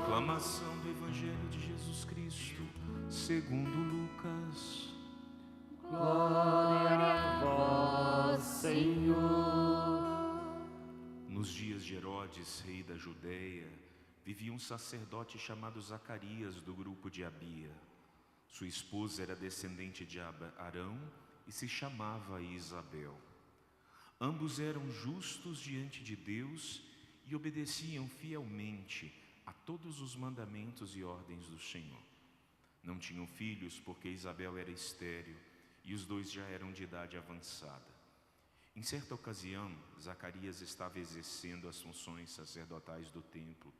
Proclamação do Evangelho de Jesus Cristo, segundo Lucas. Glória a vós, Senhor. Nos dias de Herodes, rei da Judeia, vivia um sacerdote chamado Zacarias, do grupo de Abia. Sua esposa era descendente de Arão e se chamava Isabel. Ambos eram justos diante de Deus e obedeciam fielmente a todos os mandamentos e ordens do Senhor. Não tinham filhos porque Isabel era estéril e os dois já eram de idade avançada. Em certa ocasião, Zacarias estava exercendo as funções sacerdotais do templo,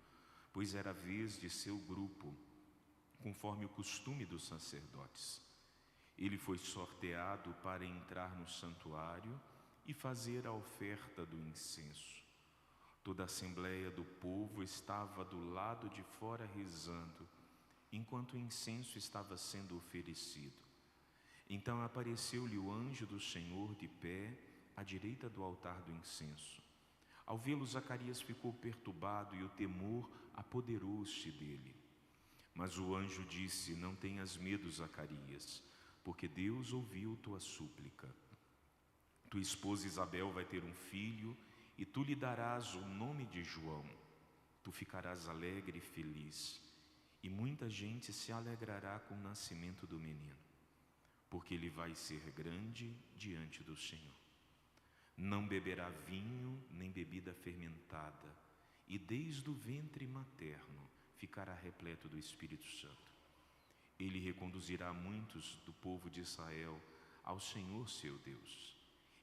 pois era a vez de seu grupo, conforme o costume dos sacerdotes. Ele foi sorteado para entrar no santuário e fazer a oferta do incenso. Toda a assembleia do povo estava do lado de fora rezando, enquanto o incenso estava sendo oferecido. Então apareceu-lhe o anjo do Senhor de pé à direita do altar do incenso. Ao vê-lo, Zacarias ficou perturbado e o temor apoderou-se dele. Mas o anjo disse: não tenhas medo, Zacarias, porque Deus ouviu tua súplica. Tua esposa Isabel vai ter um filho e tu lhe darás o nome de João. Tu ficarás alegre e feliz, e muita gente se alegrará com o nascimento do menino, porque ele vai ser grande diante do Senhor. Não beberá vinho nem bebida fermentada, e desde o ventre materno ficará repleto do Espírito Santo. Ele reconduzirá muitos do povo de Israel ao Senhor seu Deus,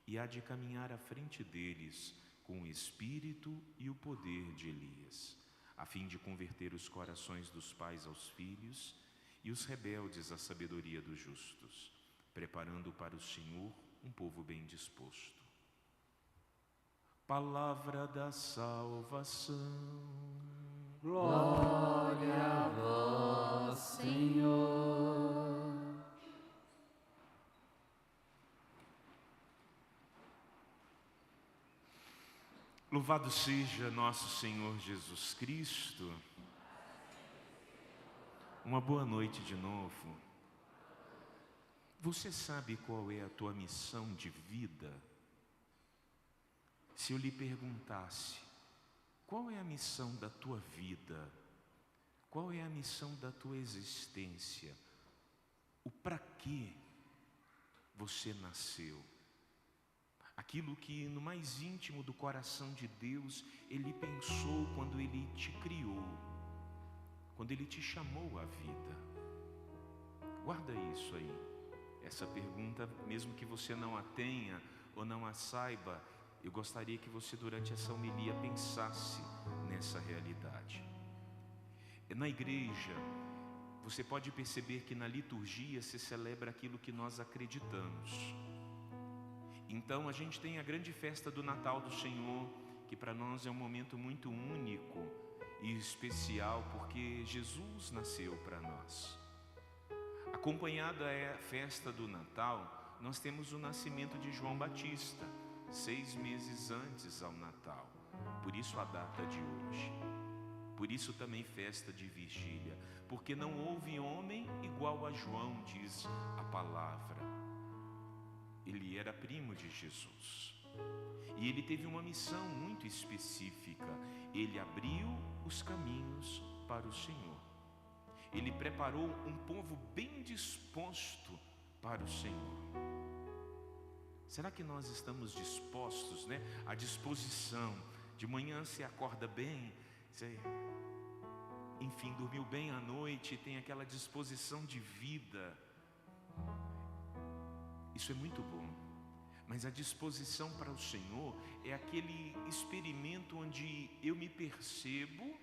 e há de caminhar à frente deles com o espírito e o poder de Elias, a fim de converter os corações dos pais aos filhos e os rebeldes à sabedoria dos justos, preparando para o Senhor um povo bem disposto. Palavra da salvação. Glória a vós, Senhor. Louvado seja nosso Senhor Jesus Cristo. Uma boa noite de novo. Você sabe qual é a tua missão de vida? Se eu lhe perguntasse, qual é a missão da tua vida? Qual é a missão da tua existência? O para que você nasceu? Aquilo que no mais íntimo do coração de Deus Ele pensou quando Ele te criou, quando Ele te chamou à vida. Guarda isso aí. Essa pergunta, mesmo que você não a tenha ou não a saiba, eu gostaria que você durante essa homilia pensasse nessa realidade. Na igreja, você pode perceber que na liturgia se celebra aquilo que nós acreditamos. Então a gente tem a grande festa do Natal do Senhor, que para nós é um momento muito único e especial, porque Jesus nasceu para nós. Acompanhada a festa do Natal, nós temos o nascimento de João Batista, 6 meses antes ao Natal. Por isso a data de hoje. Por isso também festa de vigília, porque não houve homem igual a João, diz a palavra. Ele era primo de Jesus. E ele teve uma missão muito específica. Ele abriu os caminhos para o Senhor. Ele preparou um povo bem disposto para o Senhor. Será que nós estamos dispostos, né? À disposição. De manhã você acorda bem, você, enfim, dormiu bem à noite, tem aquela disposição de vida. Isso é muito bom. Mas a disposição para o Senhor é aquele experimento onde eu me percebo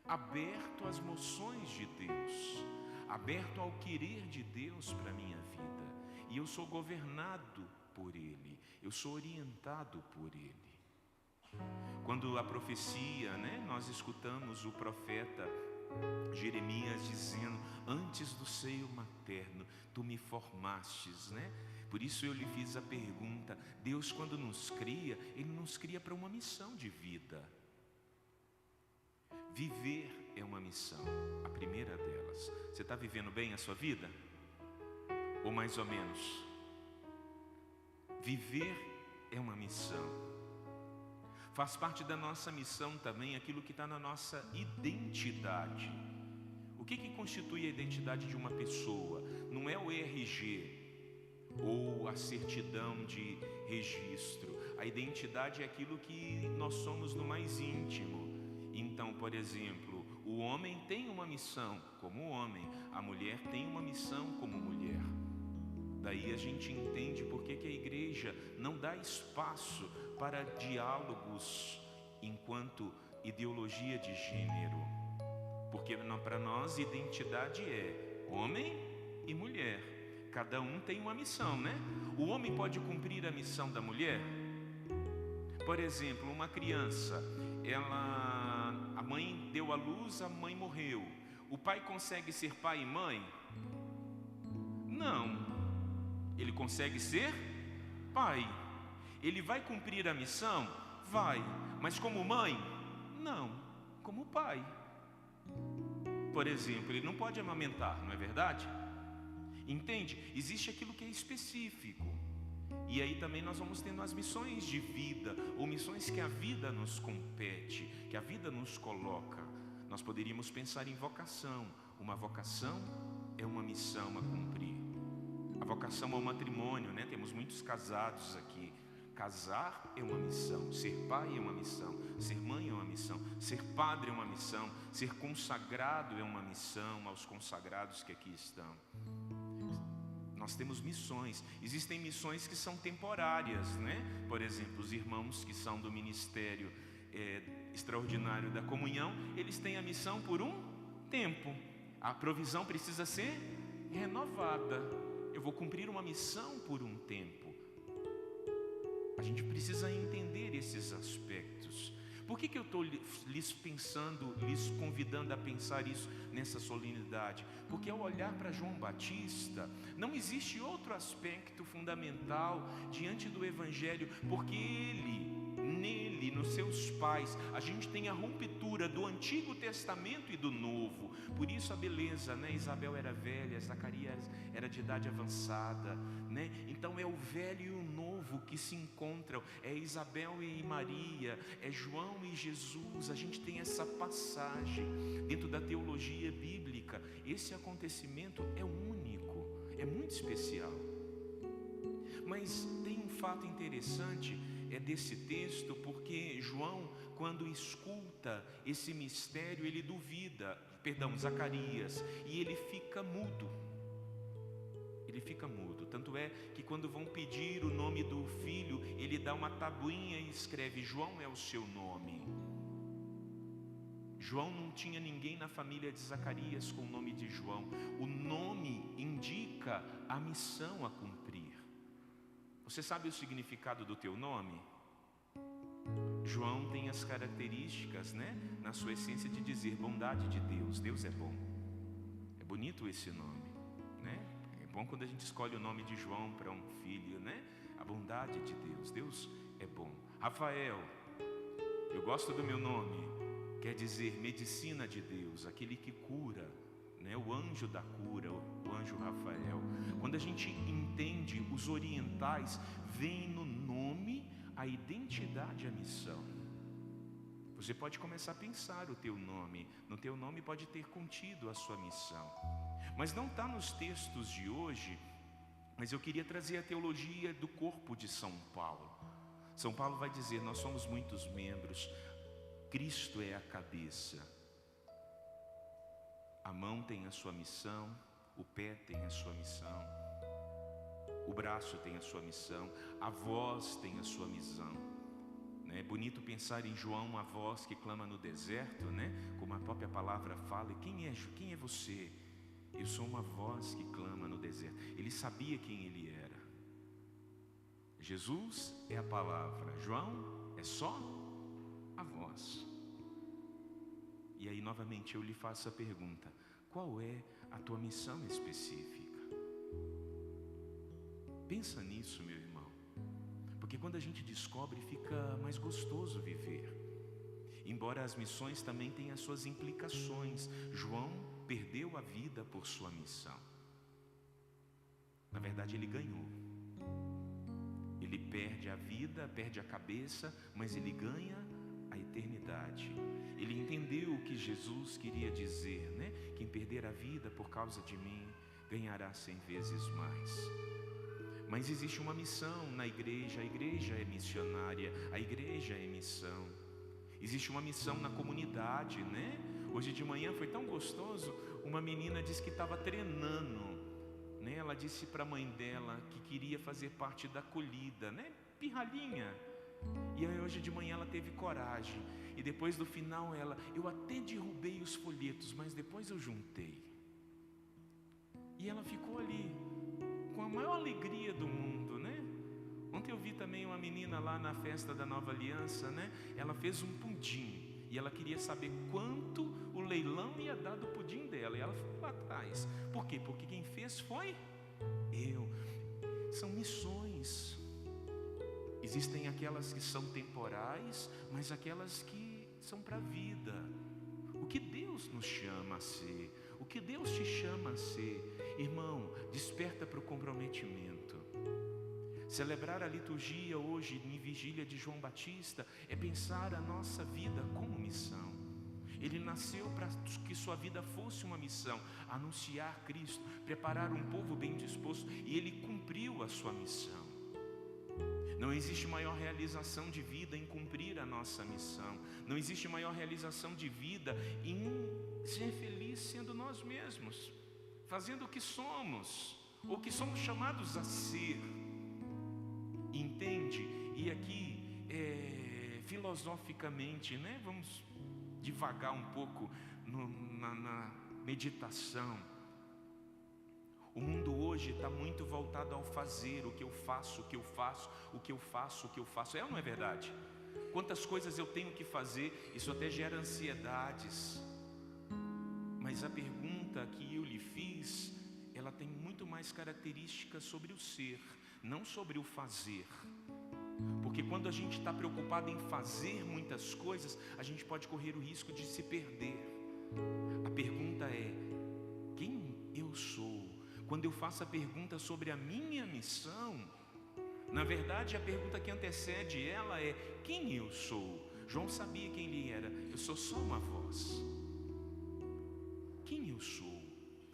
aberto às moções de Deus, aberto ao querer de Deus para a minha vida. E eu sou governado por Ele, eu sou orientado por Ele. Quando a profecia, né, nós escutamos o profeta Jeremias dizendo: antes do seio materno tu me formastes, né? Por isso eu lhe fiz a pergunta. Deus, quando nos cria, Ele nos cria para uma missão de vida. Viver é uma missão, a primeira delas. Você está vivendo bem a sua vida? Ou mais ou menos? Viver é uma missão. Faz parte da nossa missão também aquilo que está na nossa identidade. O que constitui a identidade de uma pessoa? Não é o RG ou a certidão de registro. A identidade é aquilo que nós somos no mais íntimo. Então, por exemplo, o homem tem uma missão como homem, a mulher tem uma missão como mulher. Daí a gente entende por que a igreja não dá espaço para diálogos enquanto ideologia de gênero. Porque para nós identidade é homem e mulher. Cada um tem uma missão, né? O homem pode cumprir a missão da mulher. Por exemplo, uma criança, a mãe deu à luz, a mãe morreu. O pai consegue ser pai e mãe? Não. Ele consegue ser pai. Ele vai cumprir a missão? Vai. Mas como mãe? Não. Como pai. Por exemplo, ele não pode amamentar, não é verdade? Entende? Existe aquilo que é específico. E aí também nós vamos tendo as missões de vida, ou missões que a vida nos compete, que a vida nos coloca. Nós poderíamos pensar em vocação. Uma vocação é uma missão a cumprir. A vocação ao matrimônio, né? Temos muitos casados aqui. Casar é uma missão, ser pai é uma missão, ser mãe é uma missão, ser padre é uma missão, ser consagrado é uma missão aos consagrados que aqui estão. Nós temos missões. Existem missões que são temporárias, né? Por exemplo, os irmãos que são do ministério extraordinário da comunhão, eles têm a missão por um tempo. A provisão precisa ser renovada. Eu vou cumprir uma missão por um tempo. A gente precisa entender esses aspectos. Por que eu estou lhes convidando a pensar isso nessa solenidade? Porque ao olhar para João Batista, não existe outro aspecto fundamental diante do Evangelho, porque nele, nos seus pais, a gente tem a ruptura do Antigo Testamento e do Novo. Por isso a beleza, né? Isabel era velha, Zacarias era de idade avançada, né? Então é o velho e o novo que se encontram, é Isabel e Maria, é João e Jesus. A gente tem essa passagem dentro da teologia bíblica. Esse acontecimento é único, é muito especial. Mas tem um fato interessante desse texto, porque João, quando escuta esse mistério, ele duvida, Zacarias, e ele fica mudo. Ele fica mudo. Tanto é que quando vão pedir o nome do filho, ele dá uma tabuinha e escreve: João é o seu nome. João não tinha ninguém na família de Zacarias com o nome de João. O nome indica a missão a cumprir. Você sabe o significado do teu nome? João tem as características, né, na sua essência, de dizer bondade de Deus. Deus é bom. É bonito esse nome, né? É bom quando a gente escolhe o nome de João para um filho, né? A bondade de Deus. Deus é bom. Rafael, eu gosto do meu nome. Quer dizer medicina de Deus, aquele que cura, né? O anjo da cura, o anjo Rafael. Quando a gente entende, os orientais veem no nome a identidade, a missão. Você pode começar a pensar o teu nome. No teu nome pode ter contido a sua missão. Mas não está nos textos de hoje. Mas eu queria trazer a teologia do corpo de São Paulo. São Paulo vai dizer: nós somos muitos membros, Cristo é a cabeça. A mão tem a sua missão, o pé tem a sua missão, o braço tem a sua missão, a voz tem a sua missão. É bonito pensar em João, a voz que clama no deserto, né? Como a própria palavra fala. E quem é você? Eu sou uma voz que clama no deserto. Ele sabia quem ele era. Jesus é a palavra, João é só a voz. E aí novamente eu lhe faço a pergunta: qual é a tua missão específica? Pensa nisso, meu irmão. Porque quando a gente descobre, fica mais gostoso viver. Embora as missões também tenham as suas implicações, João perdeu a vida por sua missão. Na verdade, ele ganhou. Ele perde a vida, perde a cabeça, mas ele ganha a eternidade. Ele entendeu o que Jesus queria dizer, né? Quem perder a vida por causa de mim, ganhará 100 vezes mais. Mas existe uma missão na igreja, a igreja é missionária, a igreja é missão. Existe uma missão na comunidade, né? Hoje de manhã foi tão gostoso, uma menina disse que estava treinando, né? Ela disse para a mãe dela que queria fazer parte da acolhida, né? Pirralhinha. E aí hoje de manhã ela teve coragem. E depois do final eu até derrubei os folhetos, mas depois eu juntei. E ela ficou ali, com a maior alegria do mundo, né? Ontem eu vi também uma menina lá na festa da Nova Aliança, né? Ela fez um pudim. E ela queria saber quanto o leilão ia dar do pudim dela. E ela ficou lá atrás. Por quê? Porque quem fez foi eu. São missões. Existem aquelas que são temporais, mas aquelas que são para a vida. O que Deus nos chama a ser? O que Deus te chama a ser? Irmão, desperta para o comprometimento. Celebrar a liturgia hoje em vigília de João Batista é pensar a nossa vida como missão. Ele nasceu para que sua vida fosse uma missão, anunciar Cristo, preparar um povo bem disposto, e ele cumpriu a sua missão. Não existe maior realização de vida em cumprir a nossa missão. Não existe maior realização de vida em ser feliz sendo nós mesmos, fazendo o que somos, ou que somos chamados a ser. Entende? E aqui, filosoficamente, né? Vamos devagar um pouco na meditação. O mundo hoje está muito voltado ao fazer, o que eu faço, o que eu faço, o que eu faço, o que eu faço. É ou não é verdade? Quantas coisas eu tenho que fazer, isso até gera ansiedades. Mas a pergunta que eu lhe fiz, ela tem muito mais características sobre o ser, não sobre o fazer. Porque quando a gente está preocupado em fazer muitas coisas, a gente pode correr o risco de se perder. A pergunta é: quem eu sou? Quando eu faço a pergunta sobre a minha missão, na verdade a pergunta que antecede ela é: quem eu sou? João sabia quem ele era. Eu sou só uma voz. Quem eu sou?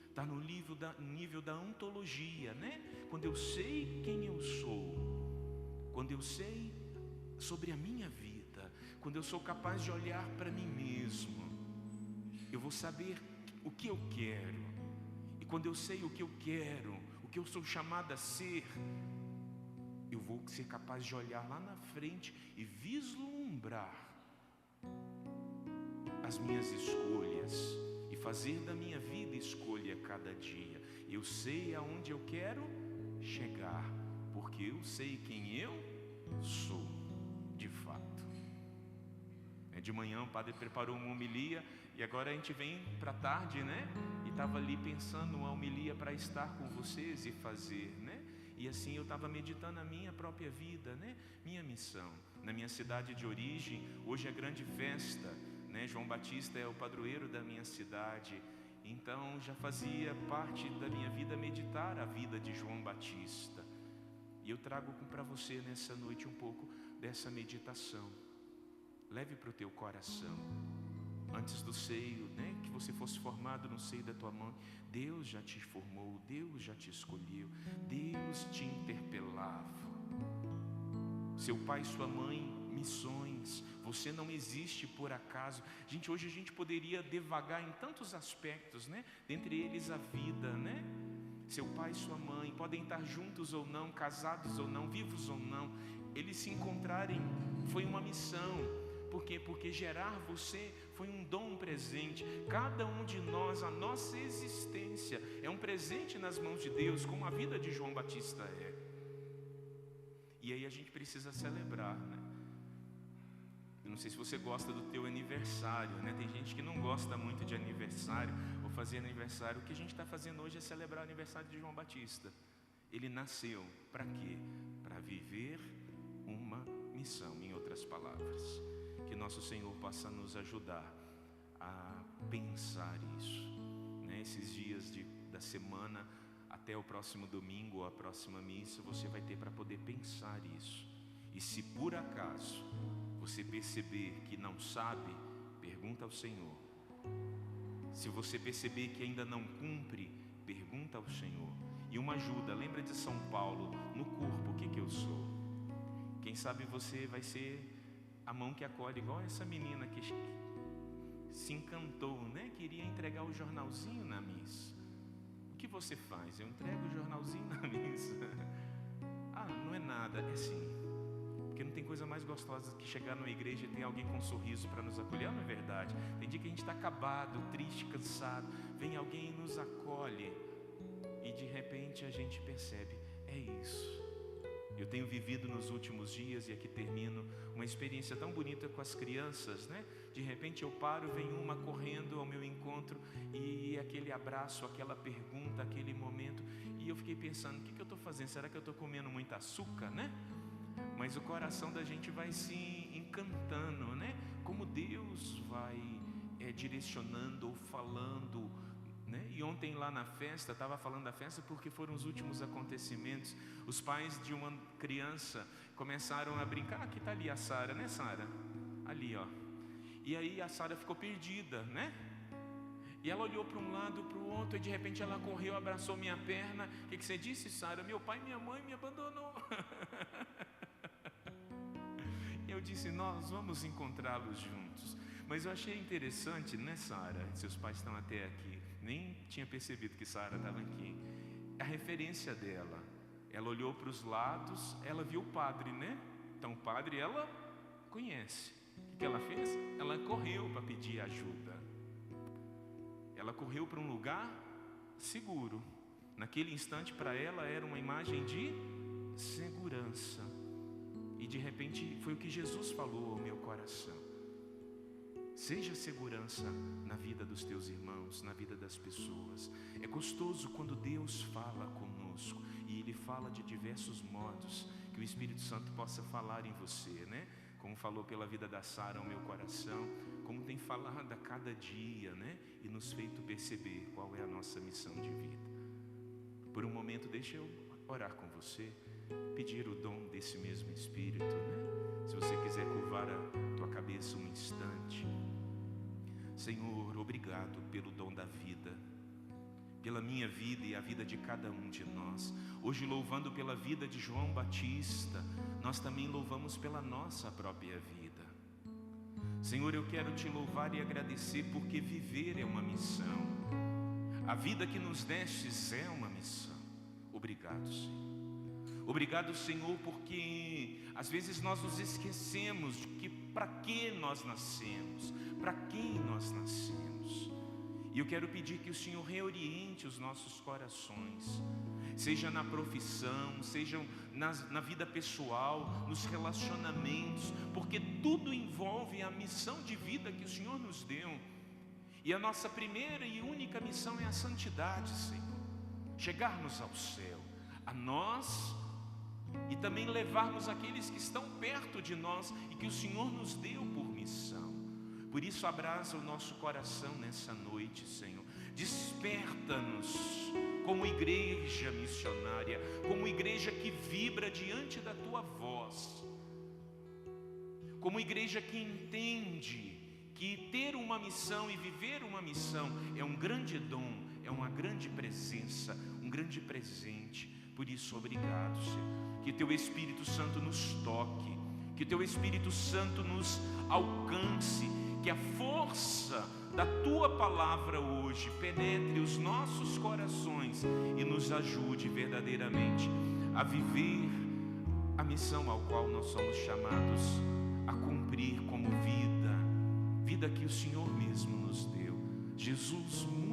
Está no nível da ontologia, né? Quando eu sei quem eu sou, quando eu sei sobre a minha vida, quando eu sou capaz de olhar para mim mesmo, eu vou saber o que eu quero. E quando eu sei o que eu quero, o que eu sou chamado a ser, eu vou ser capaz de olhar lá na frente e vislumbrar as minhas escolhas e fazer da minha vida escolha cada dia. Eu sei aonde eu quero chegar, porque eu sei quem eu sou, de fato. De manhã o padre preparou uma homilia, e agora a gente vem para a tarde, né? E estava ali pensando uma homilia para estar com vocês e fazer, né? E assim eu estava meditando a minha própria vida, né? Minha missão. Na minha cidade de origem, hoje é grande festa, né? João Batista é o padroeiro da minha cidade. Então já fazia parte da minha vida meditar a vida de João Batista. E eu trago para você nessa noite um pouco dessa meditação. Leve para o teu coração. Antes do seio, né, que você fosse formado no seio da tua mãe, Deus já te formou, Deus já te escolheu, Deus te interpelava. Seu pai e sua mãe, missões. Você não existe por acaso. Gente, hoje a gente poderia devagar em tantos aspectos, né? Dentre eles a vida, né? Seu pai e sua mãe podem estar juntos ou não, casados ou não, vivos ou não. Eles se encontrarem foi uma missão. Por quê? Porque gerar você foi um dom presente. Cada um de nós, a nossa existência é um presente nas mãos de Deus, como a vida de João Batista é. E aí a gente precisa celebrar, né? Eu não sei se você gosta do teu aniversário, né? Tem gente que não gosta muito de aniversário ou fazer aniversário. O que a gente está fazendo hoje é celebrar o aniversário de João Batista. Ele nasceu para quê? Para viver uma missão, em outras palavras. Que que nosso Senhor possa nos ajudar a pensar isso, né? Esses dias da semana, até o próximo domingo ou a próxima missa, você vai ter para poder pensar isso. E se por acaso você perceber que não sabe, pergunta ao Senhor. Se você perceber que ainda não cumpre, pergunta ao Senhor. E uma ajuda, lembra de São Paulo, no corpo, o que eu sou? Quem sabe você vai ser a mão que acolhe, igual essa menina que se encantou, né? Queria entregar o jornalzinho na missa. O que você faz? Eu entrego o jornalzinho na missa. Ah, não é nada, é sim. Porque não tem coisa mais gostosa do que chegar numa igreja e ter alguém com um sorriso para nos acolher. Não é verdade? Tem dia que a gente está acabado, triste, cansado. Vem alguém e nos acolhe. E de repente a gente percebe, é isso. Eu tenho vivido nos últimos dias, e aqui termino, uma experiência tão bonita com as crianças, né? De repente eu paro, vem uma correndo ao meu encontro, e aquele abraço, aquela pergunta, aquele momento, e eu fiquei pensando, o que eu estou fazendo? Será que eu estou comendo muito açúcar, né? Mas o coração da gente vai se encantando, né? Como Deus vai direcionando ou falando, né? E ontem lá na festa, estava falando da festa porque foram os últimos acontecimentos. Os pais de uma criança começaram a brincar. Aqui está ali a Sara, né, Sara? Ali, ó. E aí a Sara ficou perdida, né? E ela olhou para um lado, para o outro, e de repente ela correu, abraçou minha perna. O que você disse, Sara? Meu pai e minha mãe me abandonou. Eu disse, nós vamos encontrá-los juntos. Mas eu achei interessante, né, Sara? Seus pais estão até aqui. Nem tinha percebido que Sara estava aqui. A referência dela. Ela olhou para os lados, ela viu o padre, né? Então o padre ela conhece. O que ela fez? Ela correu para pedir ajuda. Ela correu para um lugar seguro. Naquele instante para ela era uma imagem de segurança. E de repente foi o que Jesus falou ao meu coração. Seja segurança na vida dos teus irmãos, na vida das pessoas. É gostoso quando Deus fala conosco, e Ele fala de diversos modos, que o Espírito Santo possa falar em você, né? Como falou pela vida da Sara ao meu coração, como tem falado a cada dia, né? E nos feito perceber qual é a nossa missão de vida. Por um momento deixa eu orar com você, pedir o dom desse mesmo Espírito, né? Se você quiser curvar a tua cabeça um instante. Senhor, obrigado pelo dom da vida, pela minha vida e a vida de cada um de nós. Hoje, louvando pela vida de João Batista, nós também louvamos pela nossa própria vida. Senhor, eu quero te louvar e agradecer porque viver é uma missão. A vida que nos destes é uma missão. Obrigado, Senhor. Obrigado, Senhor, porque às vezes nós nos esquecemos de que para que nós nascemos, para quem nós nascemos. E eu quero pedir que o Senhor reoriente os nossos corações, seja na profissão, seja na vida pessoal, nos relacionamentos, porque tudo envolve a missão de vida que o Senhor nos deu. E a nossa primeira e única missão é a santidade, Senhor. Chegarmos ao céu, a nós e também levarmos aqueles que estão perto de nós e que o Senhor nos deu por missão. Por isso abraça o nosso coração nessa noite, Senhor. Desperta-nos como igreja missionária, como igreja que vibra diante da Tua voz, como igreja que entende que ter uma missão e viver uma missão é um grande dom, é uma grande presença, um grande presente. Por isso, obrigado, Senhor. Que Teu Espírito Santo nos toque, que Teu Espírito Santo nos alcance, que a força da Tua palavra hoje penetre os nossos corações e nos ajude verdadeiramente a viver a missão ao qual nós somos chamados a cumprir como vida que o Senhor mesmo nos deu. Jesus,